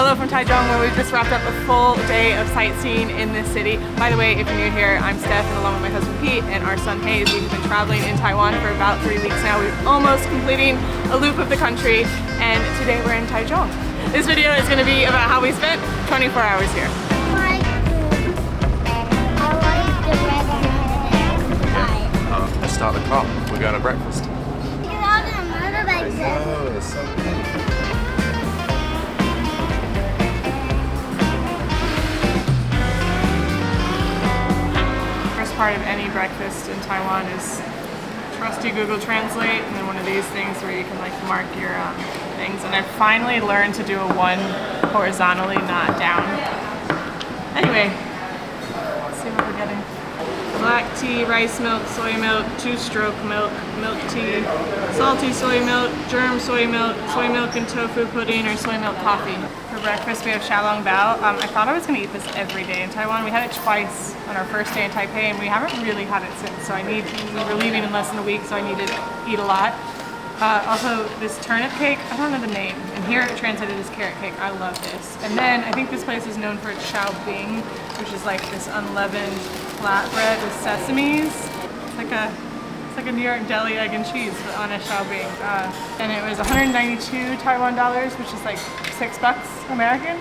Hello from Taichung, where we've just wrapped up a full day of sightseeing in this city. By the way, if you're new here, I'm Steph, and along with my husband Pete and our son Hayes, we've been traveling in Taiwan for about 3 weeks now. We're almost completing a loop of the country, and today we're in Taichung. This video is going to be about how we spent 24 hours here. Let's start the car. We're going to breakfast. Oh, it's so cool. First part of any breakfast in Taiwan is trusty Google Translate, and then one of these things where you can like mark your things. And I finally learned to do a 1 horizontally, not down. Anyway, let's see what we're getting. Black tea, rice milk, soy milk, 2-stroke milk, milk tea, salty soy milk, germ soy milk and tofu pudding, or soy milk coffee. For breakfast we have xiaolong bao. I thought I was going to eat this every day in Taiwan. We had it twice on our first day in Taipei, and we haven't really had it since, so we were leaving in less than a week, so I need to eat a lot. Also, this turnip cake, I don't know the name, and here it translated as carrot cake. I love this. And then I think this place is known for its Jian Bing, which is like this unleavened flatbread with sesames. It's like a New York deli egg and cheese on a Jian Bing. And it was 192 Taiwan dollars, which is like $6 American.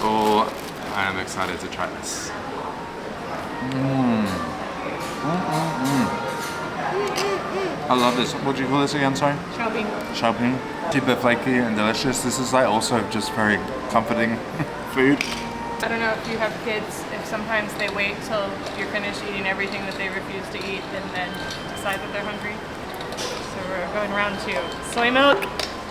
Oh, I am excited to try this. I love this. What do you call this again, sorry? Jian Bing. Jian Bing. Super flaky and delicious. This is like also just very comforting food. I don't know if you have kids, if sometimes they wait till you're finished eating everything that they refuse to eat and then decide that they're hungry. So we're going round 2. Soy milk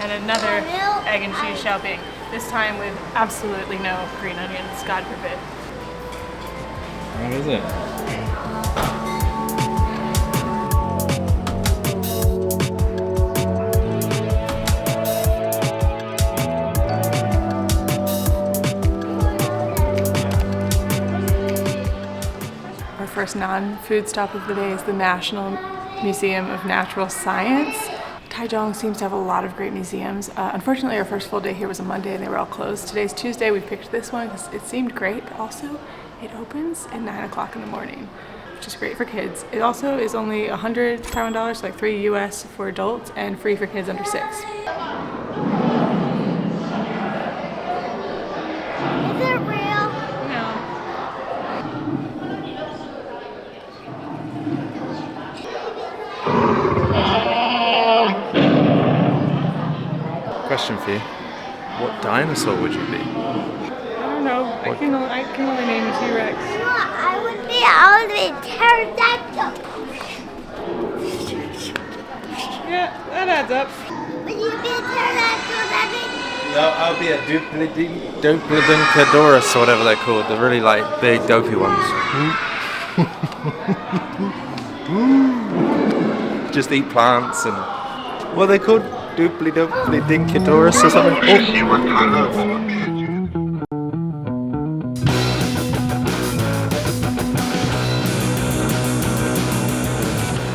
and another egg and cheese Jian Bing. This time with absolutely no green onions, God forbid. What is it? First non-food stop of the day is the National Museum of Natural Science. Taichung seems to have a lot of great museums. Unfortunately, our first full day here was a Monday and they were all closed. Today's Tuesday. We picked this one because it seemed great, but also it opens at 9 o'clock in the morning, which is great for kids. It also is only 100 Taiwan dollars, so like $3 US for adults, and free for kids under 6. Question for you. What dinosaur would you be? I don't know. I can only name a T-Rex. I would be pterodactyl. Yeah, that adds up. Would you be a pterodactyl, Daddy? No, I'll be a Duplodonchodorus or whatever they're called. The really like big dopey ones. Just eat plants and what are they called? Duplodonchodorus or something?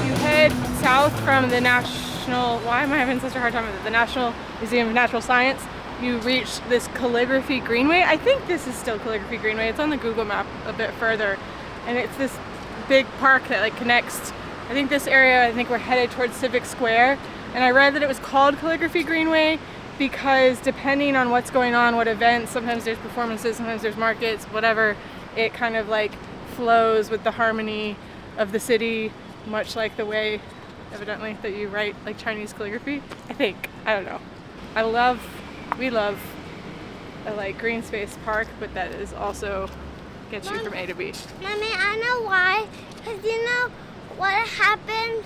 You head south from the National, why am I having such a hard time with it? The National Museum of Natural Science. You reach this Calligraphy Greenway. I think this is still Calligraphy Greenway. It's on the Google map a bit further. And it's this big park that like connects, I think this area, I think we're headed towards Civic Square. And I read that it was called Calligraphy Greenway because depending on what's going on, what events, sometimes there's performances, sometimes there's markets, whatever, it kind of like flows with the harmony of the city, much like the way, evidently, that you write like Chinese calligraphy, I think. I don't know. We love a like green space park, but that is also gets you from A to B. Mommy, I know why. Because you know what happened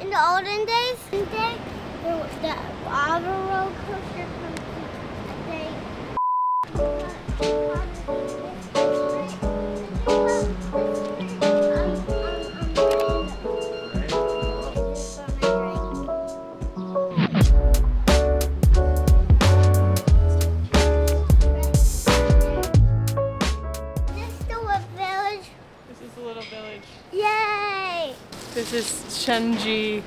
in the olden days? The roller coaster Yay! This is Shenji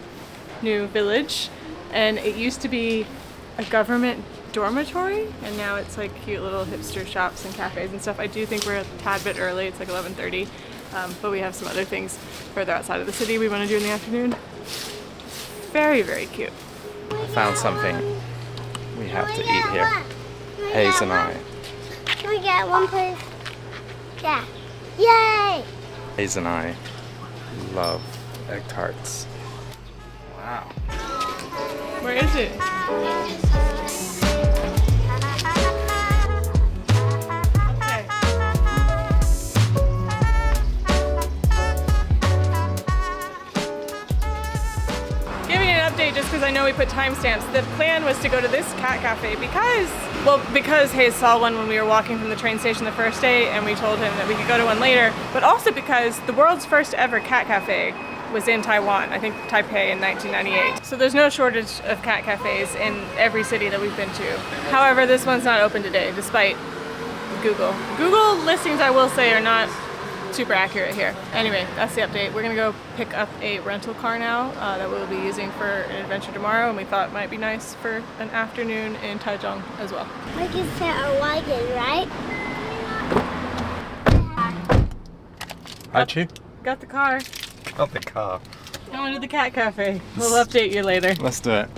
New Village, and it used to be a government dormitory, and now it's like cute little hipster shops and cafes and stuff. I do think we're a tad bit early. It's like 11:30, but we have some other things further outside of the city we want to do in the afternoon. Very, very cute. I found something we have to eat here. Hayes and I. Can we get one, please? Yeah. Yay! Hayes and I love egg tarts. Wow. Where is it? Okay. Giving an update just because I know we put timestamps. The plan was to go to this cat cafe because Hayes saw one when we were walking from the train station the first day, and we told him that we could go to one later, but also because the world's first ever cat cafe was in Taiwan, I think Taipei in 1998. So there's no shortage of cat cafes in every city that we've been to. However, this one's not open today, despite Google. Google listings, I will say, are not super accurate here. Anyway, that's the update. We're gonna go pick up a rental car now that we'll be using for an adventure tomorrow, and we thought it might be nice for an afternoon in Taichung as well. We can set our wagon, right? How'd you? Got the car. Got the car. Going to the cat cafe. We'll update you later. Let's do it.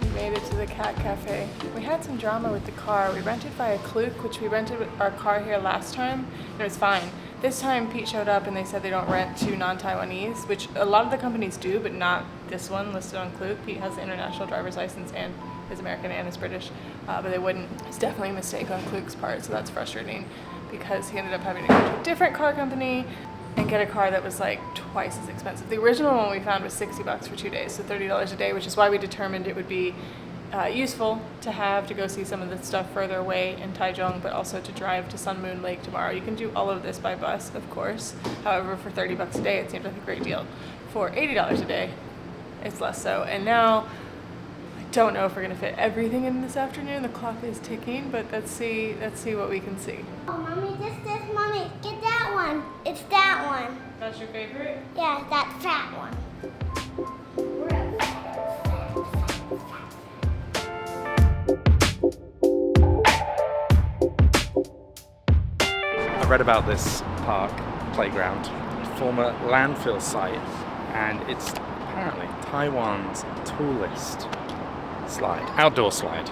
We made it to the cat cafe. We had some drama with the car. We rented via Klook, which we rented our car here last time, and it was fine. This time Pete showed up and they said they don't rent to non-Taiwanese, which a lot of the companies do, but not this one listed on Klook. Pete has the international driver's license and is American and is British, but they wouldn't. It's definitely a mistake on Klook's part, so that's frustrating because he ended up having to go to a different car company and get a car that was like twice as expensive. The original one we found was $60 for 2 days, so $30 a day, which is why we determined it would be useful to have to go see some of the stuff further away in Taichung, but also to drive to Sun Moon Lake tomorrow. You can do all of this by bus, of course. However, for $30 a day, it seemed like a great deal. For $80 a day, it's less so. And now, I don't know if we're gonna fit everything in this afternoon. The clock is ticking, but let's see what we can see. Oh, Mommy, this, Mommy, get that one. It's that one. That's your favorite? Yeah, that fat one. I read about this park, playground, former landfill site, and it's apparently Taiwan's tallest slide, outdoor slide,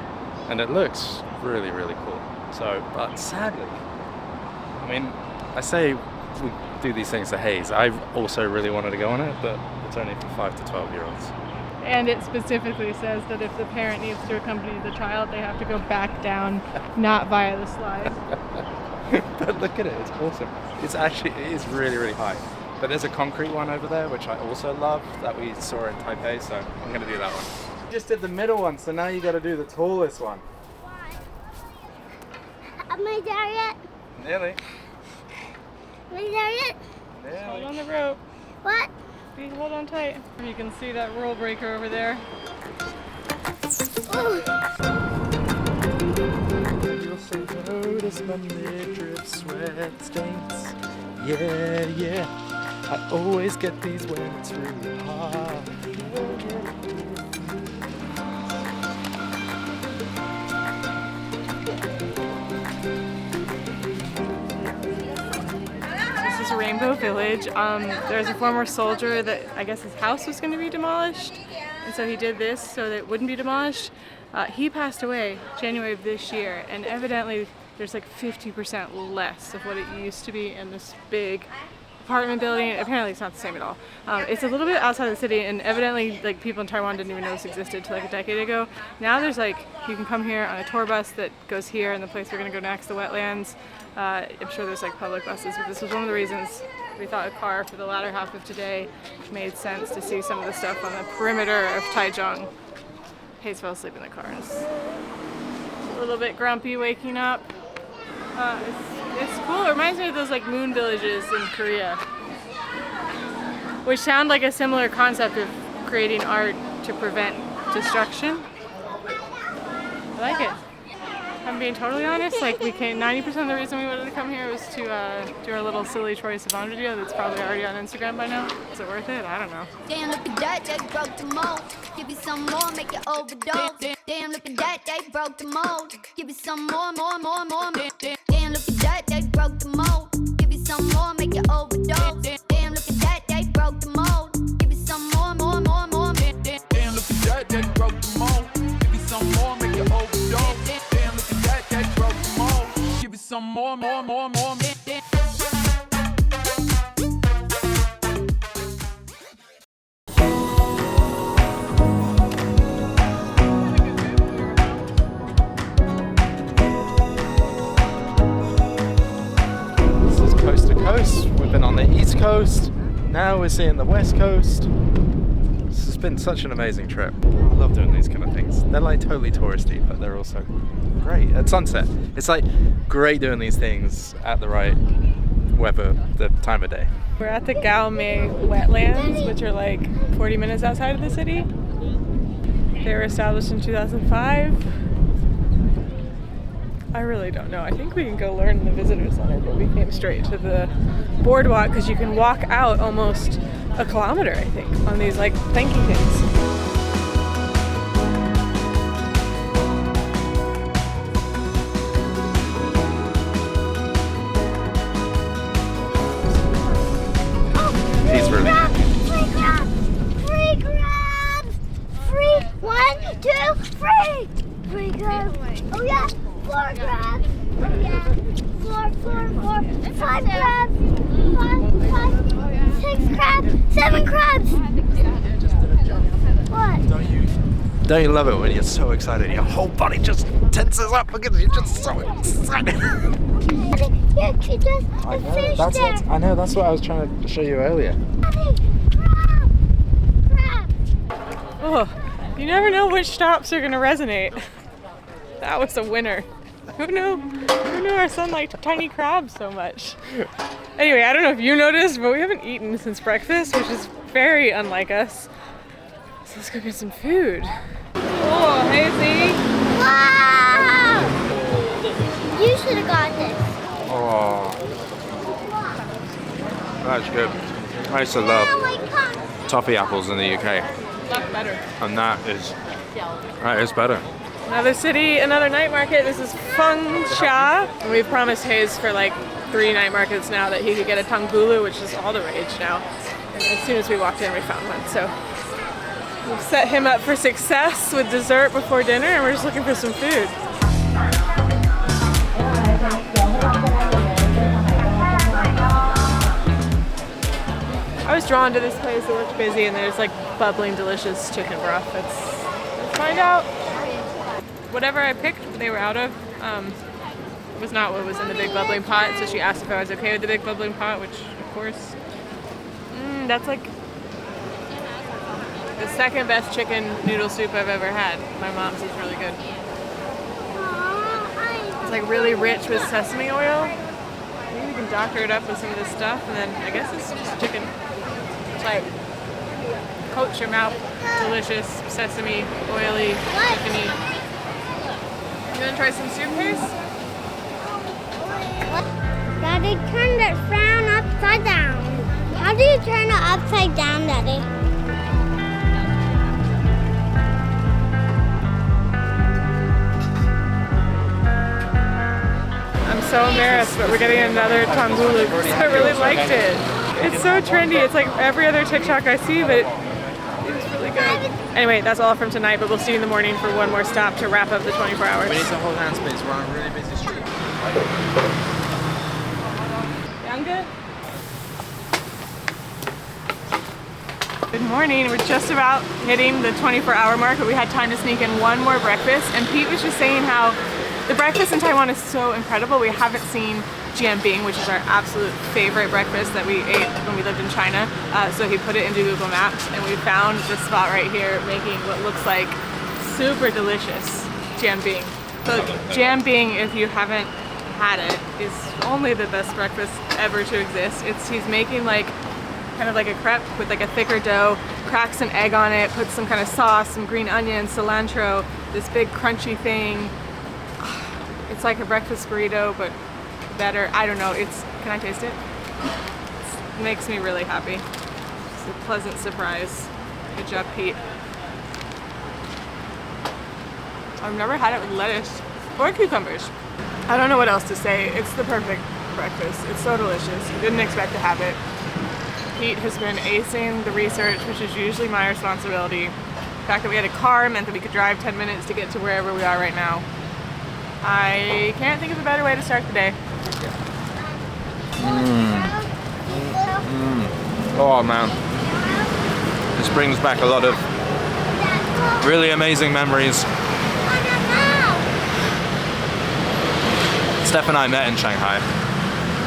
and it looks really, really cool. So, but sadly, I mean, I say we do these things to Hayes. I also really wanted to go on it, but it's only for 5 to 12-year-olds. And it specifically says that if the parent needs to accompany the child, they have to go back down, not via the slide. But look at it, it's awesome. It is really, really high. But there's a concrete one over there, which I also love, that we saw in Taipei, so I'm gonna do that one. You just did the middle one, so now you gotta do the tallest one. Why? Am I there yet? Nearly. Am I there yet? Hold on the rope. What? Please hold on tight. You can see that rule breaker over there. Ooh. You'll say notice my midriff sweat stains. Yeah, yeah. I always get these when it's really hot. This is Rainbow Village. There's a former soldier that I guess his house was going to be demolished, and so he did this so that it wouldn't be demolished. He passed away January of this year, and evidently there's like 50% less of what it used to be in this big apartment building. Apparently it's not the same at all. It's a little bit outside of the city, and evidently like people in Taiwan didn't even know this existed till like a decade ago. Now there's like, you can come here on a tour bus that goes here, and the place we're gonna go next, the wetlands. I'm sure there's like public buses, but this was one of the reasons we thought a car for the latter half of today made sense, to see some of the stuff on the perimeter of Taichung. Hayes fell asleep in the car and is a little bit grumpy waking up. It's cool. It reminds me of those like moon villages in Korea, which sound like a similar concept of creating art to prevent destruction. I like it. I'm being totally honest, like we came, 90% of the reason we wanted to come here was to do our little silly Troye Sivan video that's probably already on Instagram by now. Is it worth it? I don't know. Damn, look at that, they broke the mold. Give me some more, make it overdose. Damn, look at that, they broke the mold. Give me some more. Damn, look at that, they broke the mold. Give me some more, make it overdose. Damn, look at that, they broke the mold. Give me some more. Damn, look at that, they broke the mold. Give me some more, make it overdose. Damn, look at that, they broke the mold. Give me some more. Coast to coast. We've been on the east coast, now we're seeing the west coast. This has been such an amazing trip. I love doing these kind of things. They're like totally touristy, but they're also great. At sunset, it's like great doing these things at the right weather, the time of day. We're at the Gaomei Wetlands, which are like 40 minutes outside of the city. They were established in 2005. I really don't know. I think we can go learn in the visitor center, but we came straight to the boardwalk because you can walk out almost a kilometer, I think, on these like planking things. He's really Free grabs! Free! 1, 2, free! Free grabs! Oh yeah! 4 grabs! Oh yeah! 4, 5 crabs! 5, 6 crabs! 7 crabs! What? Don't you love it when you're so excited? Your whole body just tenses up because you're just so excited. Yeah, she just finished there. I know, that's what I was trying to show you earlier. Crab! Oh, you never know which stops are gonna resonate. That was a winner. Who knew our son liked tiny crabs so much? Anyway, I don't know if you noticed, but we haven't eaten since breakfast, which is very unlike us. So let's go get some food. Oh, hey Z. Wow! You should have got this. Oh, that's good. I used to love toffee apples in the UK, That's better. and that is better. Another city, another night market. This is Fengchia. And we've promised Hayes for like 3 night markets now that he could get a tanggulu, which is all the rage now. And as soon as we walked in, we found one. So we've set him up for success with dessert before dinner, and we're just looking for some food. I was drawn to this place. It looked busy, and there's like bubbling, delicious chicken broth. Let's find out. Whatever I picked, they were out of. Was not what was in the big bubbling pot. So she asked if I was okay with the big bubbling pot, which of course. That's like the second best chicken noodle soup I've ever had. My mom's is really good. It's like really rich with sesame oil. Maybe we can doctor it up with some of this stuff, and then I guess it's just chicken. It's like coats your mouth. Delicious, sesame, oily, chickeny. You wanna try some soup, Hayes? Daddy, turn that frown upside down. How do you turn it upside down, Daddy? I'm so embarrassed, but we're getting another tanggulu because I really liked it. It's so trendy. It's like every other TikTok I see, but it's really good. Anyway, that's all from tonight, but we'll see you in the morning for one more stop to wrap up the 24 hours. We need to hold hand space. We're on a really busy street. Younger? Good morning. We're just about hitting the 24-hour mark, but we had time to sneak in one more breakfast. And Pete was just saying how the breakfast in Taiwan is so incredible. We haven't seen Jian Bing, which is our absolute favorite breakfast that we ate when we lived in China. So he put it into Google Maps, and we found this spot right here making what looks like super delicious Jian Bing. So Jian Bing, if you haven't had it, is only the best breakfast ever to exist. He's making like kind of like a crepe with like a thicker dough, cracks an egg on it, puts some kind of sauce, some green onions, cilantro, this big crunchy thing. It's like a breakfast burrito, but better. I don't know. Can I taste it? It makes me really happy. It's a pleasant surprise. Good job, Pete. I've never had it with lettuce or cucumbers. I don't know what else to say. It's the perfect breakfast. It's so delicious. You didn't expect to have it. Pete has been acing the research, which is usually my responsibility. The fact that we had a car meant that we could drive 10 minutes to get to wherever we are right now. I can't think of a better way to start the day. Oh man, this brings back a lot of really amazing memories. Steph and I met in Shanghai,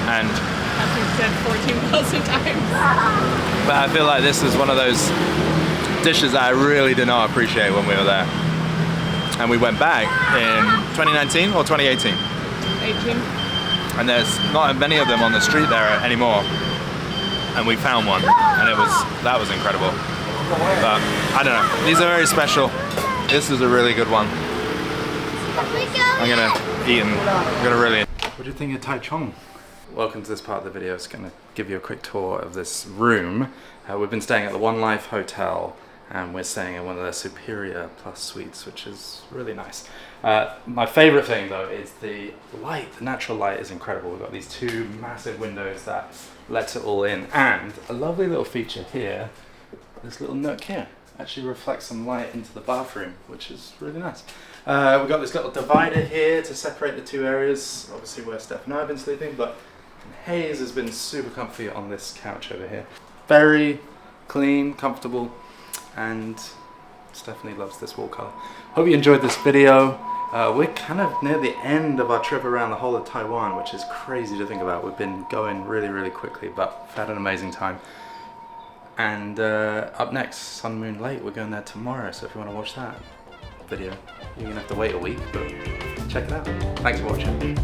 and As we've said 14,000 times. but I feel like this is one of those dishes that I really did not appreciate when we were there. And we went back in 2019 or 2018. 18. And there's not many of them on the street there anymore. And we found one, and that was incredible. But I don't know, these are very special. This is a really good one. I'm gonna eat and I'm gonna really. What do you think of Taichung? Welcome to this part of the video. It's gonna give you a quick tour of this room. We've been staying at the One Life Hotel, and we're staying in one of their superior plus suites, which is really nice. My favorite thing though is the light. The natural light is incredible. We've got these two massive windows that lets it all in, and a lovely little feature here, this little nook here actually reflects some light into the bathroom, which is really nice. We've got this little divider here to separate the two areas, obviously where Steph and I have been sleeping, but Hayes has been super comfy on this couch over here. Very clean, comfortable, and Stephanie loves this wall color. Hope you enjoyed this video. We're kind of near the end of our trip around the whole of Taiwan, which is crazy to think about. We've been going really, really quickly, but we've had an amazing time. And up next, Sun Moon Lake, we're going there tomorrow, so if you want to watch that video, you're going to have to wait a week, but check it out. Thanks for watching.